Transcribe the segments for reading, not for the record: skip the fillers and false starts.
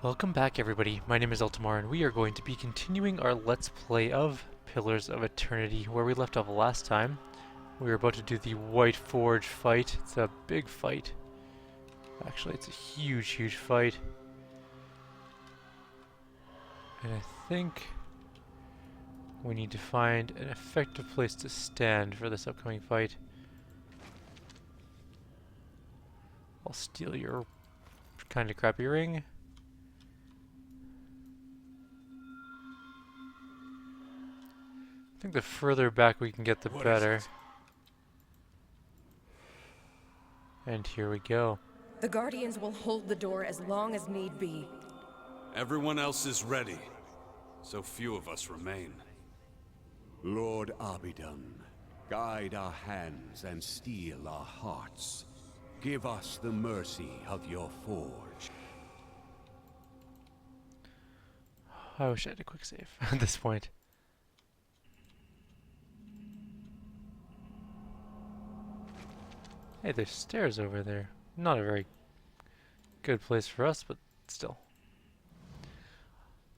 Welcome back everybody, my name is Eltimar and we are going to be continuing our Let's Play of Pillars of Eternity where we left off last time. We were about to do the White Forge fight. It's a big fight. Actually, it's a huge fight. And I think we need to find an effective place to stand for this upcoming fight. I'll steal your kind of crappy ring. I think the further back we can get, the better. And here we go. The Guardians will hold the door as long as need be. Everyone else is ready. So few of us remain. Lord Abidon, guide our hands and steel our hearts. Give us the mercy of your forge. I wish I had a quick save at this point. Hey, there's stairs over there. Not a very good place for us, but still.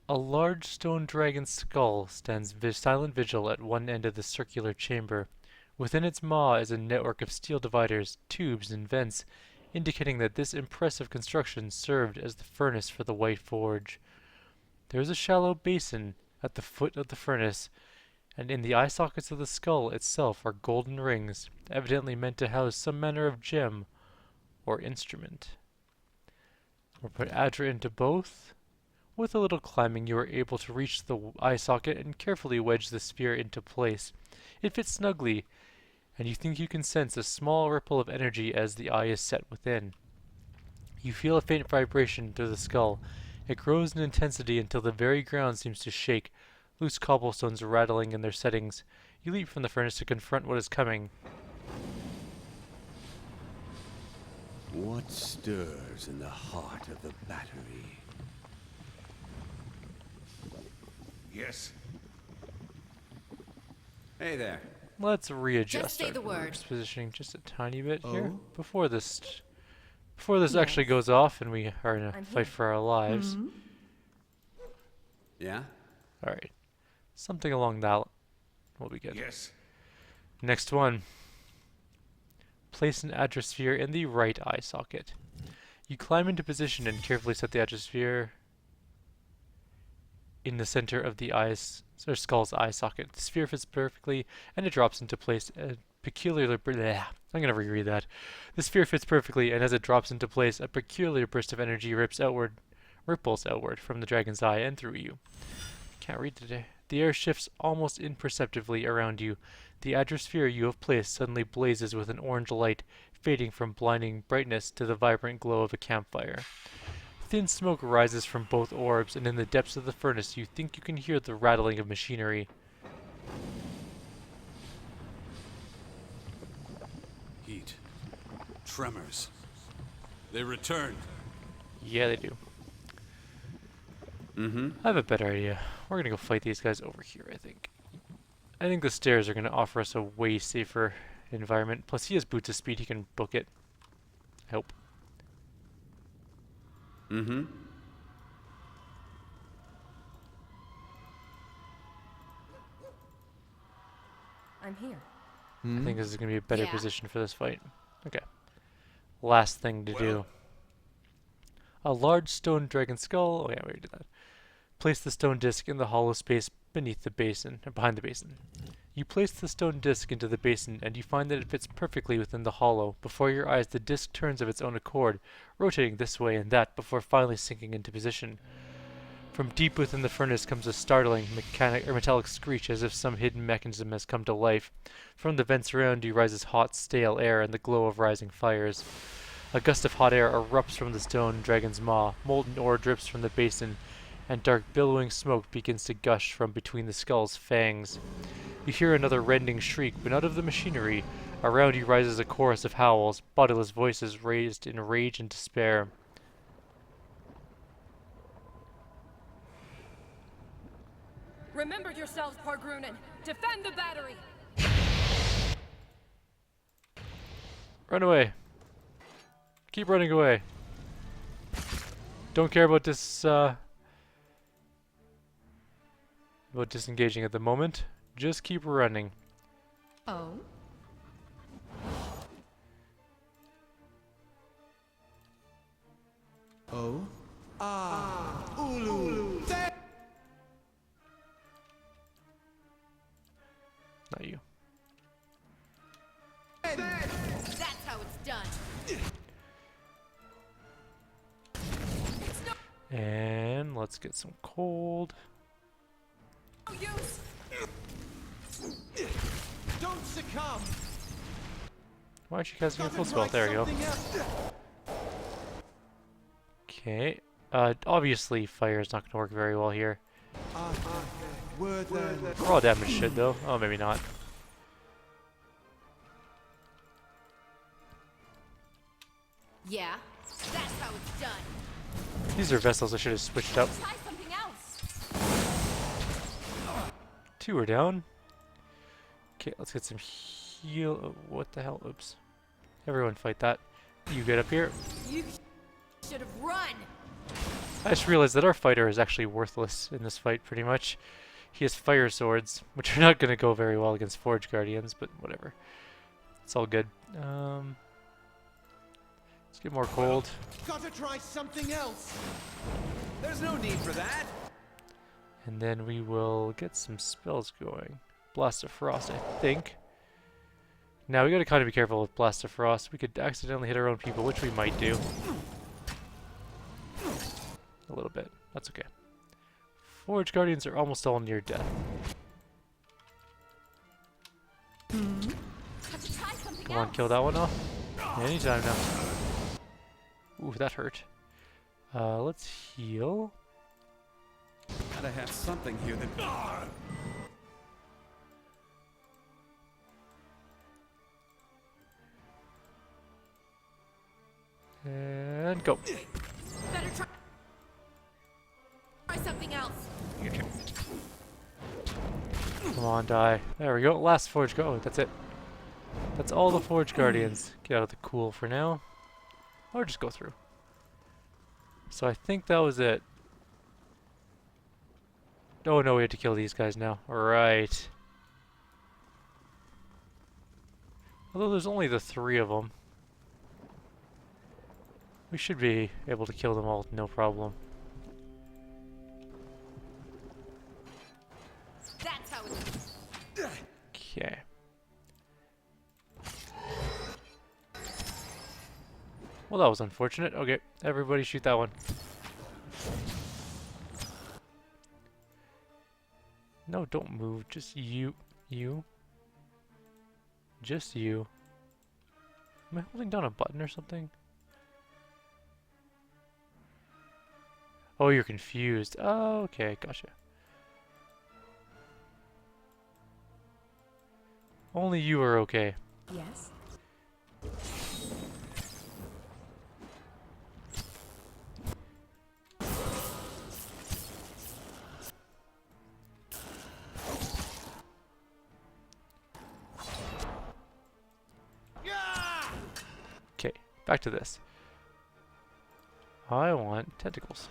A large stone dragon skull stands silent vigil at one end of the circular chamber. Within its maw is a network of steel dividers, tubes, and vents, indicating that this impressive construction served as the furnace for the White Forge. There is a shallow basin at the foot of the furnace, and in the eye sockets of the skull itself are golden rings, evidently meant to house some manner of gem or instrument. We'll put Adra into both. With a little climbing, you are able to reach the eye socket and carefully wedge the sphere into place. It fits snugly, and you think you can sense a small ripple of energy as the eye is set within. You feel a faint vibration through the skull. It grows in intensity until the very ground seems to shake, loose cobblestones rattling in their settings. You leap from the furnace to confront what is coming. What stirs in the heart of the battery? Yes. Hey there. Let's readjust Just say our the word. positioning just a tiny bit here Oh? before this actually goes off and we are in a I'm fight here. for our lives. Yeah? All right, something along that will be good. Yes. Next one. Place an adrosphere in the right eye socket. You climb into position and carefully set the adrosphere in the center of the skull's eye socket. The sphere fits perfectly, and it drops into place. I'm gonna reread that. The sphere fits perfectly, and as it drops into place, a peculiar burst of energy ripples outward from the dragon's eye and through you. Can't read today. The air shifts almost imperceptibly around you. The adrosphere you have placed suddenly blazes with an orange light, fading from blinding brightness to the vibrant glow of a campfire. Thin smoke rises from both orbs, and in the depths of the furnace you think you can hear the rattling of machinery. Heat. Tremors. They returned. Yeah, they do. I have a better idea. We're gonna go fight these guys over here, I think. I think the stairs are gonna offer us a way safer environment. Plus, he has boots of speed. He can book it. I hope. Mm-hmm. I'm here. I think this is gonna be a better Yeah. position for this fight. Okay. Last thing to do. A large stone dragon skull. Oh yeah, we already did that. Place the stone disc in the hollow space beneath the basin, or behind the basin. You place the stone disc into the basin, and you find that it fits perfectly within the hollow. Before your eyes, the disc turns of its own accord, rotating this way and that, before finally sinking into position. From deep within the furnace comes a startling metallic screech, as if some hidden mechanism has come to life. From the vents around you rises hot, stale air and the glow of rising fires. A gust of hot air erupts from the stone dragon's maw. Molten ore drips from the basin, and dark billowing smoke begins to gush from between the skull's fangs. You hear another rending shriek, but not of the machinery. Around you rises a chorus of howls, bodiless voices raised in rage and despair. Remember yourselves, Pargrunen. Defend the battery. Run away. Keep running away. Don't care about this, about disengaging at the moment. Just keep running. Oh? Oh? Not you. That's how it's done. And let's get some cold. No use. Don't succumb! Why aren't you casting a full spell? There we go. Okay. Obviously fire is not going to work very well here. Raw damage should though. Oh, maybe not. Yeah, that's how it's done. These are vessels I should have switched up. Try something else. 2 are down. Okay, let's get some heal. Oh, what the hell? Oops. Everyone fight that. You get up here. You should have run. I just realized that our fighter is actually worthless in this fight, pretty much. He has fire swords, which are not going to go very well against Forge Guardians, but whatever. It's all good. Let's get more cold. Gotta try something else! There's no need for that! And then we will get some spells going. Blast of Frost, I think. Now we gotta kind of be careful with Blast of Frost. We could accidentally hit our own people, which we might do. A little bit. That's okay. Forge Guardians are almost all near death. Have to try something Come on, else. kill that one off. Anytime now. Ooh, that hurt. Let's heal. Gotta have something here that. And go. Better try something else. Come on, die. There we go. Last Forge Guard. Oh, that's it. That's all the Forge Guardians. Get out of the cool for now. Or just go through. So I think that was it. Oh no, we have to kill these guys now. Right. Although there's only the 3 of them. We should be able to kill them all, no problem. That's how it's Okay. Well, that was unfortunate. Okay, everybody shoot that one. No, don't move. Just you. You. Just you. Am I holding down a button or something? Oh, you're confused. Oh, okay, gotcha. Only you are okay. Yes. Okay, back to this. I want tentacles.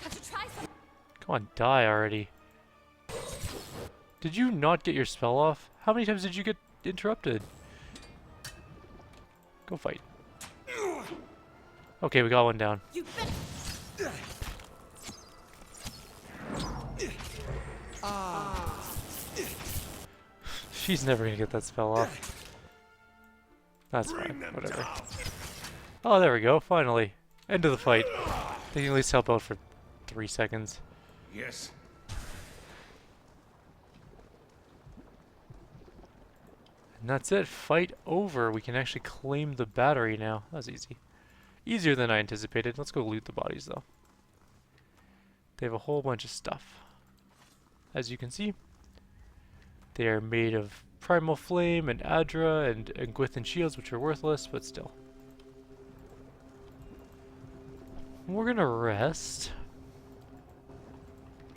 Have to try something. Come on, die already. Did you not get your spell off? How many times did you get interrupted? Go fight. Okay, we got one down. You better. She's never gonna get that spell off. That's fine, whatever. Oh, there we go, finally. End of the fight. They can at least help out for 3 seconds. Yes. And that's it, fight over. We can actually claim the battery now. That was easy. Easier than I anticipated. Let's go loot the bodies though. They have a whole bunch of stuff. As you can see, they are made of Primal Flame and Adra and Gwithan shields, which are worthless, but still. We're gonna rest.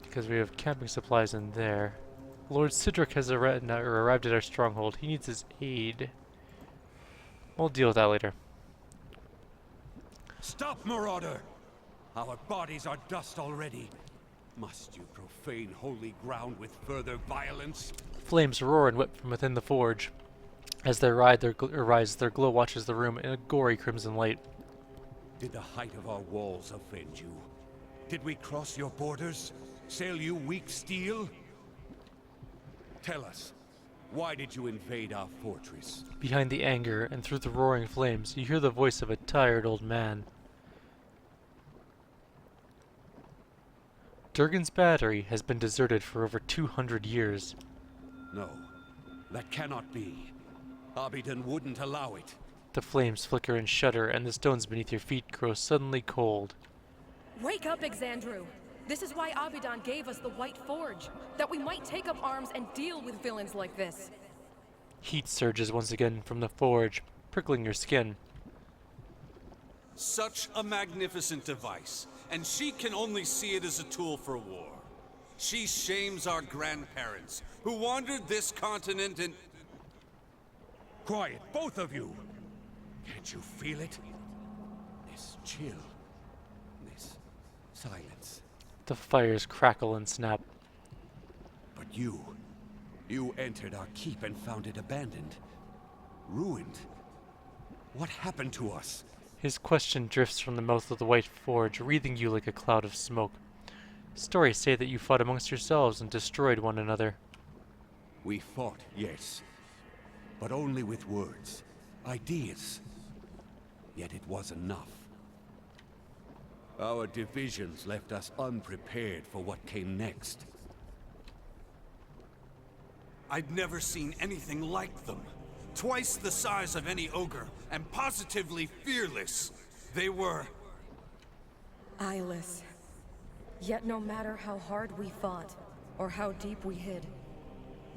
Because we have camping supplies in there. Lord Sidric has arrived at our stronghold. He needs his aid. We'll deal with that later. Stop, marauder! Our bodies are dust already. Must you profane holy ground with further violence? Flames roar and whip from within the forge. As they rise, their glow watches the room in a gory crimson light. Did the height of our walls offend you? Did we cross your borders? Sail you weak steel? Tell us, why did you invade our fortress? Behind the anger and through the roaring flames, you hear the voice of a tired old man. Durgan's battery has been deserted for over 200 years. No, that cannot be. Abidon wouldn't allow it. The flames flicker and shudder, and the stones beneath your feet grow suddenly cold. Wake up, Exandru! This is why Abidan gave us the White Forge, that we might take up arms and deal with villains like this. Heat surges once again from the forge, prickling your skin. Such a magnificent device, and she can only see it as a tool for war. She shames our grandparents, who wandered this continent and... Quiet, both of you! Can't you feel it? This chill. This silence. The fires crackle and snap. But you entered our keep and found it abandoned. Ruined. What happened to us? His question drifts from the mouth of the White Forge, wreathing you like a cloud of smoke. Stories say that you fought amongst yourselves and destroyed one another. We fought, yes. But only with words. Ideas. Yet it was enough. Our divisions left us unprepared for what came next. I'd never seen anything like them. Twice the size of any ogre, and positively fearless. They were... Eyeless. Yet no matter how hard we fought, or how deep we hid,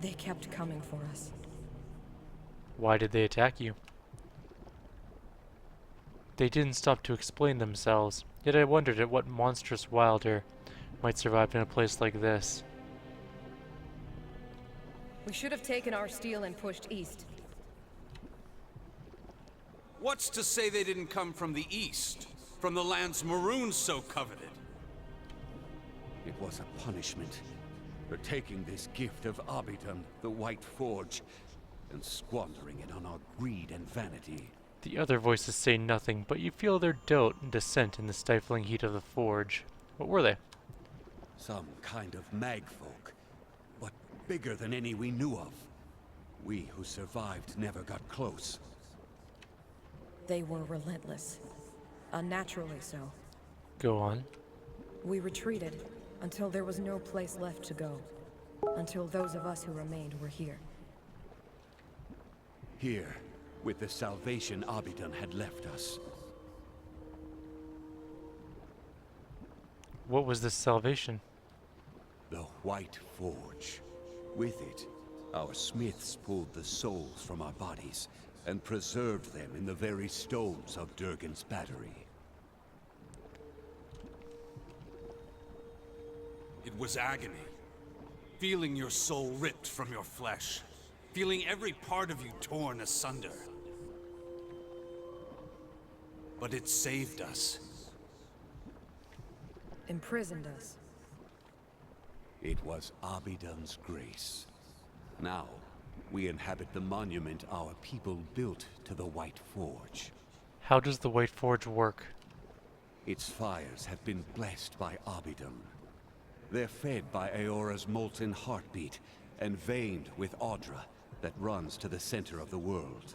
they kept coming for us. Why did they attack you? They didn't stop to explain themselves, yet I wondered at what monstrous wilder might survive in a place like this. We should have taken our steel and pushed east. What's to say they didn't come from the east? From the lands Maroon so coveted? It was a punishment for taking this gift of Abidon, the White Forge, and squandering it on our greed and vanity. The other voices say nothing, but you feel their doubt and dissent in the stifling heat of the forge. What were they? Some kind of magfolk, but bigger than any we knew of. We who survived never got close. They were relentless. Unnaturally so. Go on. We retreated until there was no place left to go. Until those of us who remained were here. Here, with the salvation Abidon had left us. What was this salvation? The White Forge. With it, our smiths pulled the souls from our bodies and preserved them in the very stones of Durgan's battery. It was agony. Feeling your soul ripped from your flesh. Feeling every part of you torn asunder. But it saved us. Imprisoned us. It was Abidon's grace. Now, we inhabit the monument our people built to the White Forge. How does the White Forge work? Its fires have been blessed by Abidon. They're fed by Eora's molten heartbeat and veined with Audra that runs to the center of the world.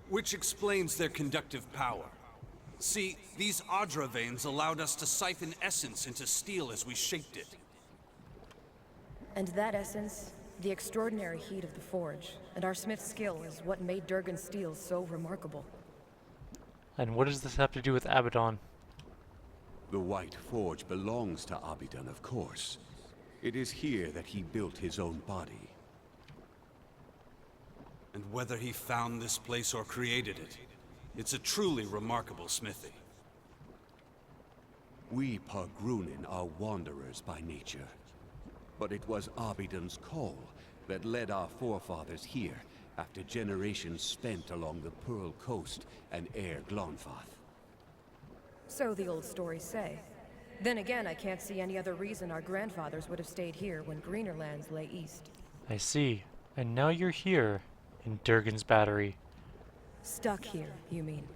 Which explains their conductive power. See, these Audra veins allowed us to siphon essence into steel as we shaped it. And that essence, the extraordinary heat of the forge, and our smith's skill is what made Durgan's steel so remarkable. And what does this have to do with Abaddon? The White Forge belongs to Abidon, of course. It is here that he built his own body. And whether he found this place or created it, It's a truly remarkable smithy. We Pargrunin are wanderers by nature. But it was Abidon's call that led our forefathers here after generations spent along the Pearl Coast and Air Glonfath. So the old stories say. Then again, I can't see any other reason our grandfathers would have stayed here when greener lands lay east. I see. And now you're here, in Durgan's Battery. Stuck here, you mean?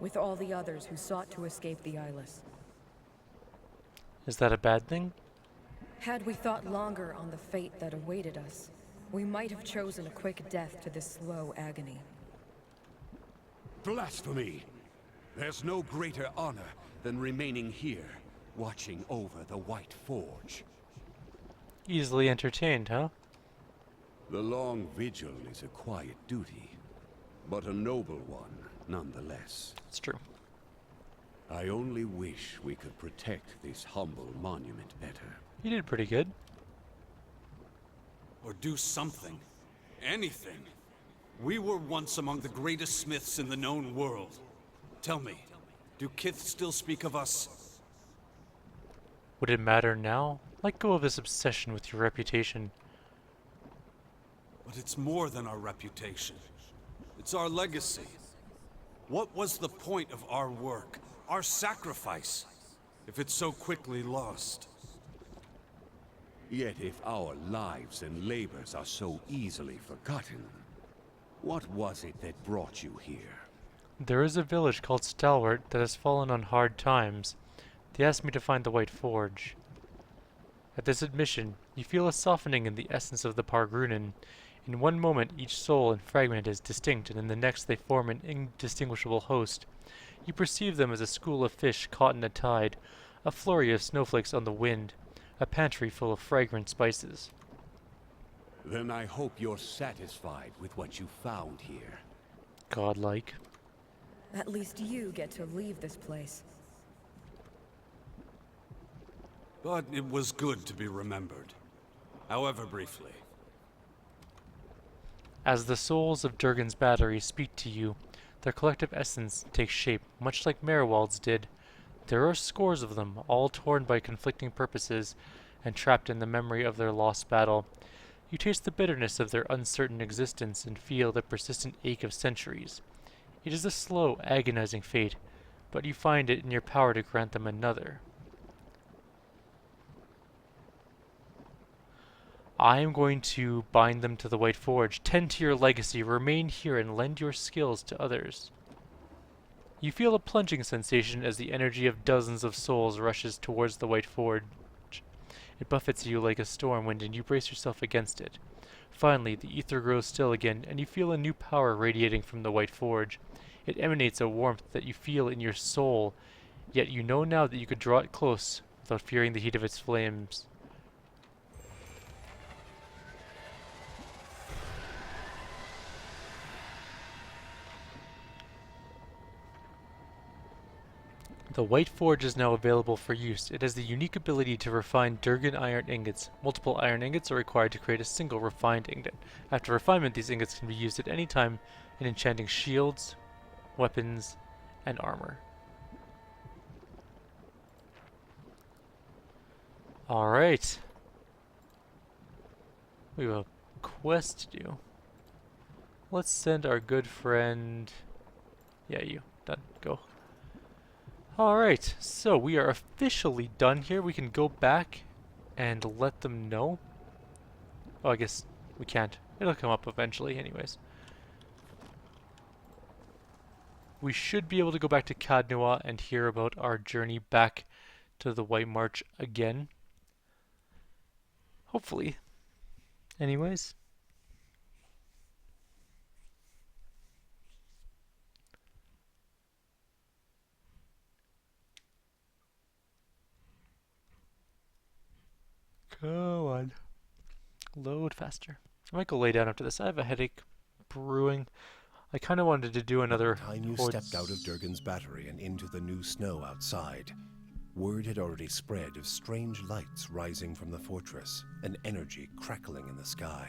With all the others who sought to escape the Eyeless. Is that a bad thing? Had we thought longer on the fate that awaited us, we might have chosen a quick death to this slow agony. Blasphemy! There's no greater honor than remaining here, watching over the White Forge. Easily entertained, huh? The long vigil is a quiet duty, but a noble one nonetheless. It's true. I only wish we could protect this humble monument better. You did pretty good. Or do something. Anything. We were once among the greatest smiths in the known world. Tell me, do Kith still speak of us? Would it matter now? Let go of this obsession with your reputation. But it's more than our reputation. It's our legacy. What was the point of our work, our sacrifice, if it's so quickly lost? Yet if our lives and labors are so easily forgotten, what was it that brought you here? There is a village called Stalwart that has fallen on hard times. They asked me to find the White Forge. At this admission, you feel a softening in the essence of the Pargrunin. In one moment, each soul and fragment is distinct, and in the next they form an indistinguishable host. You perceive them as a school of fish caught in a tide, a flurry of snowflakes on the wind, a pantry full of fragrant spices. Then I hope you're satisfied with what you found here. Godlike. At least you get to leave this place. But it was good to be remembered. However briefly. As the souls of Durgan's Battery speak to you, their collective essence takes shape, much like Merwald's did. There are scores of them, all torn by conflicting purposes, and trapped in the memory of their lost battle. You taste the bitterness of their uncertain existence and feel the persistent ache of centuries. It is a slow, agonizing fate, but you find it in your power to grant them another. I am going to bind them to the White Forge, tend to your legacy, remain here, and lend your skills to others. You feel a plunging sensation as the energy of dozens of souls rushes towards the White Forge. It buffets you like a storm wind, and you brace yourself against it. Finally, the ether grows still again, and you feel a new power radiating from the White Forge. It emanates a warmth that you feel in your soul, yet you know now that you could draw it close without fearing the heat of its flames. The White Forge is now available for use. It has the unique ability to refine Durgan iron ingots. Multiple iron ingots are required to create a single refined ingot. After refinement, these ingots can be used at any time in enchanting shields, weapons, and armor. Alright. We have a quest to do. Let's send our good friend... Yeah, you. Done. Go. Alright, so we are officially done here. We can go back and let them know. Oh, I guess we can't. It'll come up eventually anyways. We should be able to go back to Cadnoa and hear about our journey back to the White March again. Hopefully. Anyways. Come on. Load faster. I might go lay down after this. I have a headache brewing. I kind of wanted to do another... Time you stepped out of Durgan's Battery and into the new snow outside, word had already spread of strange lights rising from the fortress, and energy crackling in the sky.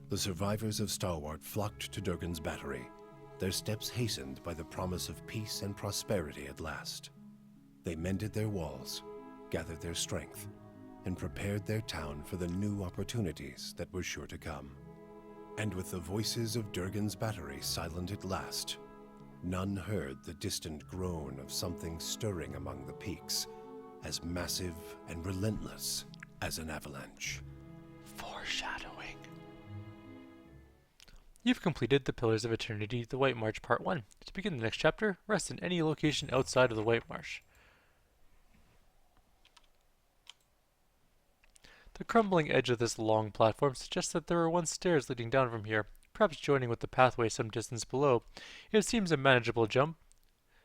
The survivors of Stalwart flocked to Durgan's Battery, their steps hastened by the promise of peace and prosperity at last. They mended their walls, gathered their strength, and prepared their town for the new opportunities that were sure to come. And with the voices of Durgan's battery silent at last, none heard the distant groan of something stirring among the peaks, as massive and relentless as an avalanche. Foreshadowing. You've completed the Pillars of Eternity, the White March Part 1. To begin the next chapter, rest in any location outside of the White Marsh. The crumbling edge of this long platform suggests that there were once stairs leading down from here, perhaps joining with the pathway some distance below. It seems a manageable jump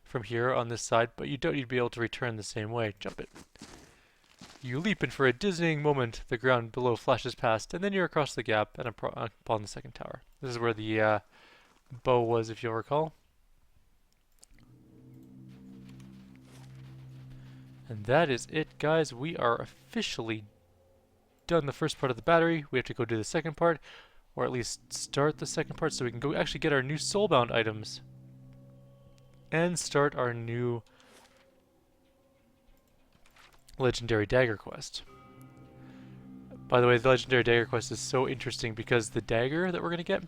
from here on this side, but you don't need to be able to return the same way. Jump it. You leap, and for a dizzying moment, the ground below flashes past, and then you're across the gap and upon the second tower. This is where the bow was, if you'll recall. And that is it, guys. We are officially done the first part of the battery. We have to go do the second part, or at least start the second part, so we can go actually get our new soulbound items and start our new legendary dagger quest. By the way, the legendary dagger quest is so interesting because the dagger that we're gonna get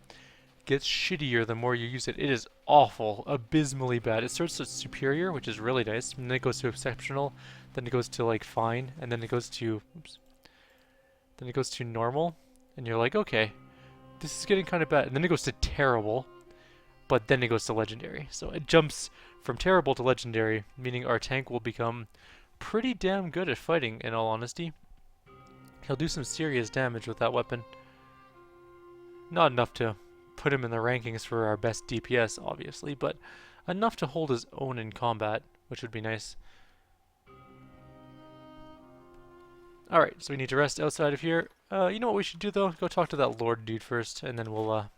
gets shittier the more you use it. It is awful, abysmally bad. It starts at superior, which is really nice, and then it goes to exceptional, then it goes to like fine, and then it goes to then it goes to normal, and you're like, okay, this is getting kind of bad, and then it goes to terrible, but then it goes to legendary. So it jumps from terrible to legendary, meaning our tank will become pretty damn good at fighting, in all honesty. He'll do some serious damage with that weapon. Not enough to put him in the rankings for our best DPS, obviously, but enough to hold his own in combat, which would be nice. Alright, so we need to rest outside of here. You know what we should do, though? Go talk to that Lord dude first, and then we'll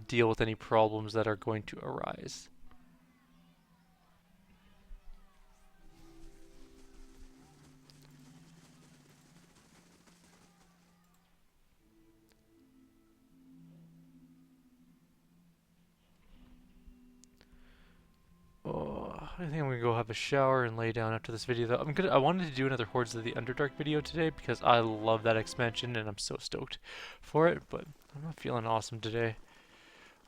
deal with any problems that are going to arise. I think I'm gonna go have a shower and lay down after this video, though. I wanted to do another Hordes of the Underdark video today because I love that expansion and I'm so stoked for it, but I'm not feeling awesome today.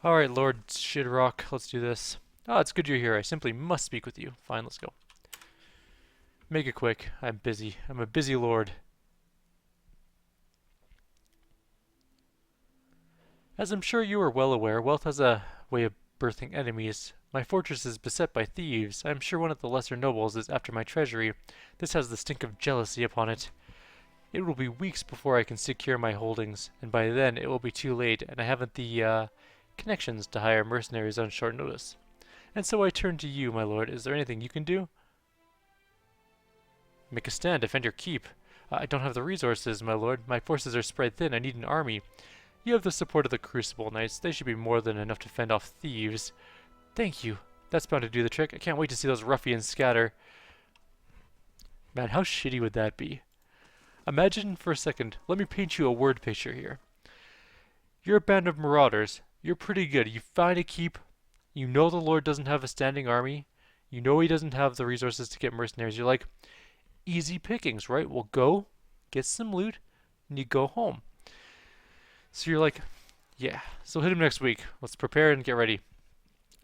Alright, Lord Shidrock, let's do this. Ah, it's good you're here. I simply must speak with you. Fine, let's go. Make it quick. I'm busy. I'm a busy lord. As I'm sure you are well aware, wealth has a way of birthing enemies. My fortress is beset by thieves. I am sure one of the lesser nobles is after my treasury. This has the stink of jealousy upon it. It will be weeks before I can secure my holdings, and by then it will be too late, and I haven't the connections to hire mercenaries on short notice. And so I turn to you, my lord. Is there anything you can do? Make a stand, defend your keep. I don't have the resources, my lord. My forces are spread thin. I need an army. You have the support of the Crucible Knights. They should be more than enough to fend off thieves. Thank you. That's bound to do the trick. I can't wait to see those ruffians scatter. Man, how shitty would that be? Imagine for a second, let me paint you a word picture here. You're a band of marauders. You're pretty good. You find a keep. You know the Lord doesn't have a standing army. You know he doesn't have the resources to get mercenaries. You're like, easy pickings, right? Well, go, get some loot, and you go home. So you're like, yeah, so hit him next week. Let's prepare and get ready.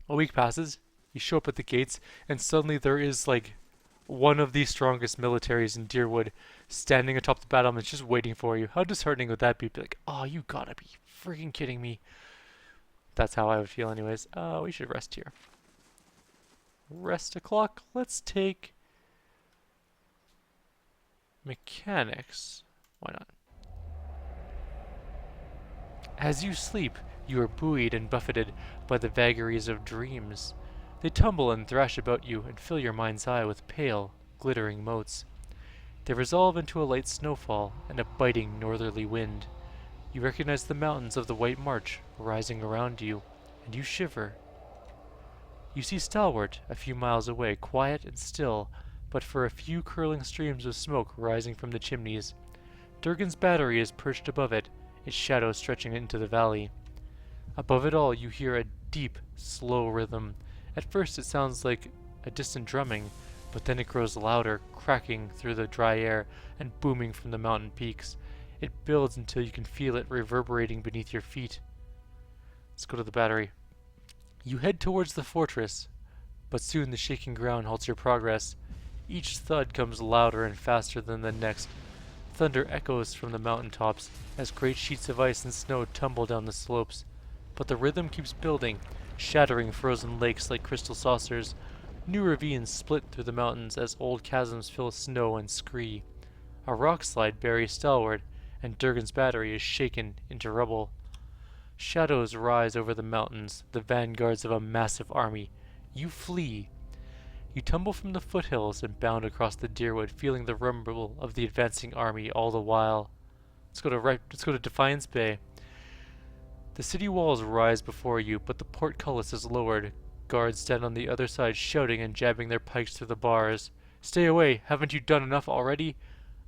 A week passes, you show up at the gates, and suddenly there is like one of the strongest militaries in Deerwood standing atop the battlements just waiting for you. How disheartening would that be? Be like, oh, you gotta be freaking kidding me. That's how I would feel anyways. We should rest here. Rest o'clock. Let's take mechanics. Why not? As you sleep, you are buoyed and buffeted by the vagaries of dreams. They tumble and thrash about you and fill your mind's eye with pale, glittering motes. They resolve into a light snowfall and a biting northerly wind. You recognize the mountains of the White March rising around you, and you shiver. You see Stalwart a few miles away, quiet and still, but for a few curling streams of smoke rising from the chimneys. Durgan's battery is perched above it, its shadow stretching into the valley. Above it all, you hear a deep, slow rhythm. At first it sounds like a distant drumming, but then it grows louder, cracking through the dry air and booming from the mountain peaks. It builds until you can feel it reverberating beneath your feet. Let's go to the battery. You head towards the fortress, but soon the shaking ground halts your progress. Each thud comes louder and faster than the next. Thunder echoes from the mountaintops as great sheets of ice and snow tumble down the slopes. But the rhythm keeps building, shattering frozen lakes like crystal saucers. New ravines split through the mountains as old chasms fill with snow and scree. A rock slide buries Stalwart, and Durgan's battery is shaken into rubble. Shadows rise over the mountains, the vanguards of a massive army. You flee. You tumble from the foothills and bound across the Deerwood, feeling the rumble of the advancing army all the while. Let's go to Defiance Bay. The city walls rise before you, but the portcullis is lowered. Guards stand on the other side shouting and jabbing their pikes through the bars. Stay away, haven't you done enough already?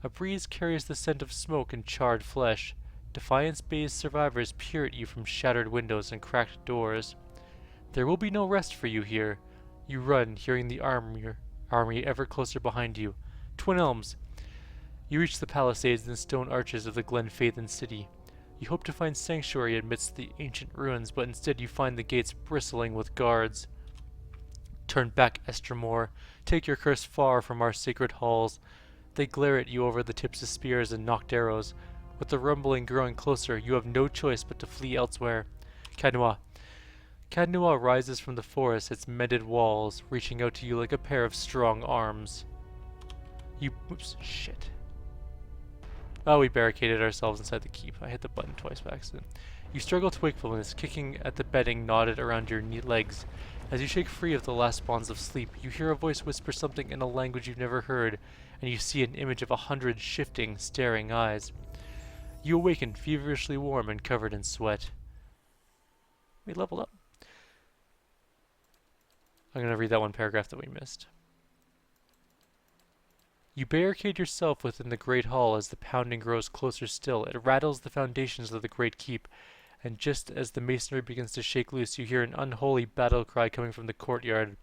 A breeze carries the scent of smoke and charred flesh. Defiance Bay's survivors peer at you from shattered windows and cracked doors. There will be no rest for you here. You run, hearing the army ever closer behind you. Twin Elms. You reach the palisades and stone arches of the Glenfathan city. You hope to find sanctuary amidst the ancient ruins, but instead you find the gates bristling with guards. Turn back, Estremor. Take your curse far from our sacred halls. They glare at you over the tips of spears and nocked arrows. With the rumbling growing closer, you have no choice but to flee elsewhere. Cadnois. Cadnois rises from the forest, its mended walls reaching out to you like a pair of strong arms. Oops, shit. Oh, we barricaded ourselves inside the keep. I hit the button twice by accident. You struggle to wakefulness, kicking at the bedding knotted around your neat legs. As you shake free of the last bonds of sleep, you hear a voice whisper something in a language you've never heard, and you see an image of 100 shifting, staring eyes. You awaken, feverishly warm and covered in sweat. We leveled up. I'm going to read that one paragraph that we missed. You barricade yourself within the great hall as the pounding grows closer still. It rattles the foundations of the great keep, and just as the masonry begins to shake loose, you hear an unholy battle cry coming from the courtyard.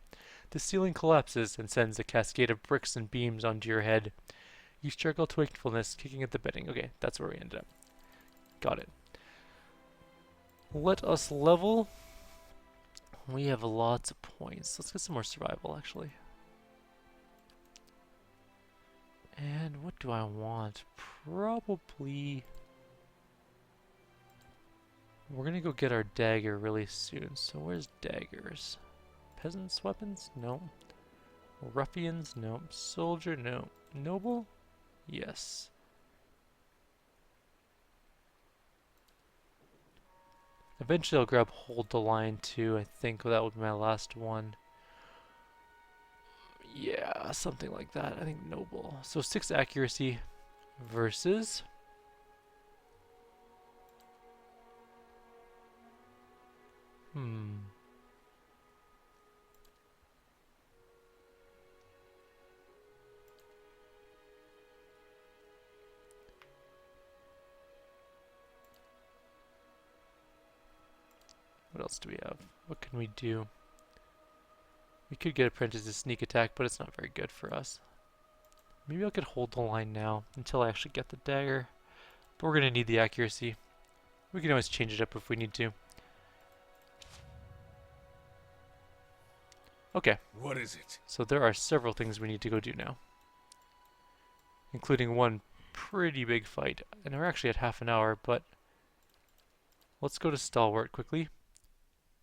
The ceiling collapses and sends a cascade of bricks and beams onto your head. You struggle to wakefulness, kicking at the bedding. Okay, that's where we ended up. Got it. Let us level. We have lots of points. Let's get some more survival, actually. And what do I want? Probably... We're gonna go get our dagger really soon. So where's daggers? Peasants' weapons? No. Ruffians? No. Soldier? No. Noble? Yes. Eventually I'll grab Hold the Line too. I think that would be my last one. Yeah, something like that. I think Noble. So 6 accuracy versus... What else do we have? What can we do? We could get Apprentice's sneak attack, but it's not very good for us. Maybe I could Hold the Line now until I actually get the dagger. But we're going to need the accuracy. We can always change it up if we need to. Okay. What is it? So there are several things we need to go do now. Including one pretty big fight. And we're actually at half an hour, but... Let's go to Stalwart quickly.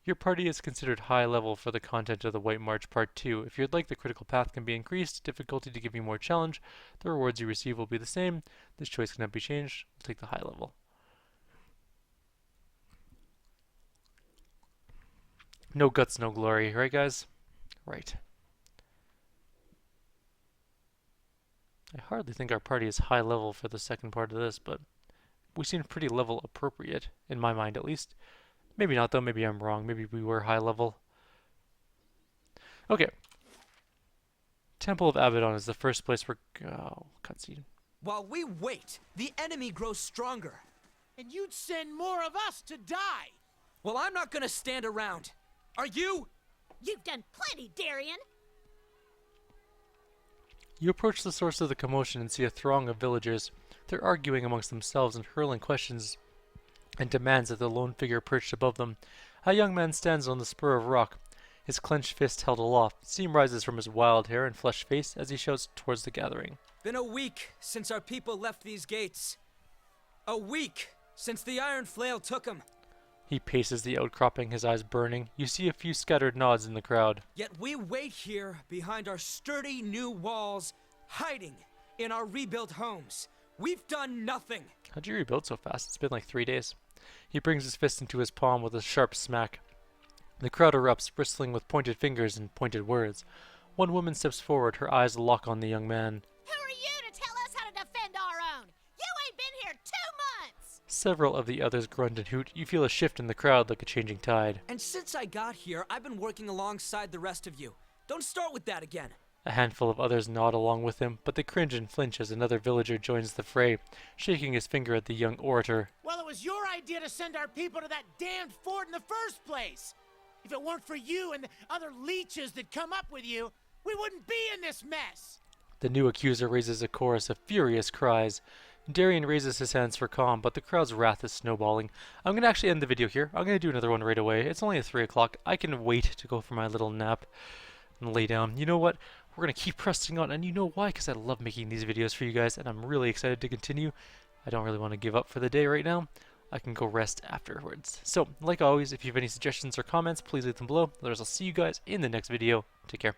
Your party is considered high level for the content of the White March Part 2. If you'd like, the critical path can be increased, difficulty to give you more challenge. The rewards you receive will be the same. This choice cannot be changed. We'll take the high level. No guts, no glory, right guys? Right. I hardly think our party is high level for the second part of this, but we seem pretty level appropriate, in my mind at least. Maybe not though, maybe I'm wrong, maybe we were high level. Okay. Temple of Abaddon is the first place we're... Oh, cutscene. While we wait, the enemy grows stronger. And you'd send more of us to die! Well, I'm not gonna stand around. Are you? You've done plenty, Darien. You approach the source of the commotion and see a throng of villagers. They're arguing amongst themselves and hurling questions and demands at the lone figure perched above them. A young man stands on the spur of rock, his clenched fist held aloft. Steam rises from his wild hair and flushed face as he shouts towards the gathering. Been a week since our people left these gates. A week since the Iron Flail took them. He paces the outcropping, his eyes burning. You see a few scattered nods in the crowd. Yet we wait here behind our sturdy new walls, hiding in our rebuilt homes. We've done nothing. How'd you rebuild so fast? It's been like 3 days. He brings his fist into his palm with a sharp smack. The crowd erupts, bristling with pointed fingers and pointed words. One woman steps forward, her eyes lock on the young man. Who are you to tell us how to defend our own? You ain't been here 2 months! Several of the others grunt and hoot. You feel a shift in the crowd like a changing tide. And since I got here, I've been working alongside the rest of you. Don't start with that again. A handful of others nod along with him, but they cringe and flinch as another villager joins the fray, shaking his finger at the young orator. Well, it was your idea to send our people to that damned fort in the first place. If it weren't for you and the other leeches that come up with you, we wouldn't be in this mess. The new accuser raises a chorus of furious cries. Darien raises his hands for calm, but the crowd's wrath is snowballing. I'm going to actually end the video here. I'm going to do another one right away. It's only at 3 o'clock. I can wait to go for my little nap and lay down. You know what? We're going to keep pressing on, and you know why? Because I love making these videos for you guys, and I'm really excited to continue. I don't really want to give up for the day right now. I can go rest afterwards. So, like always, if you have any suggestions or comments, please leave them below. Otherwise, I'll see you guys in the next video. Take care.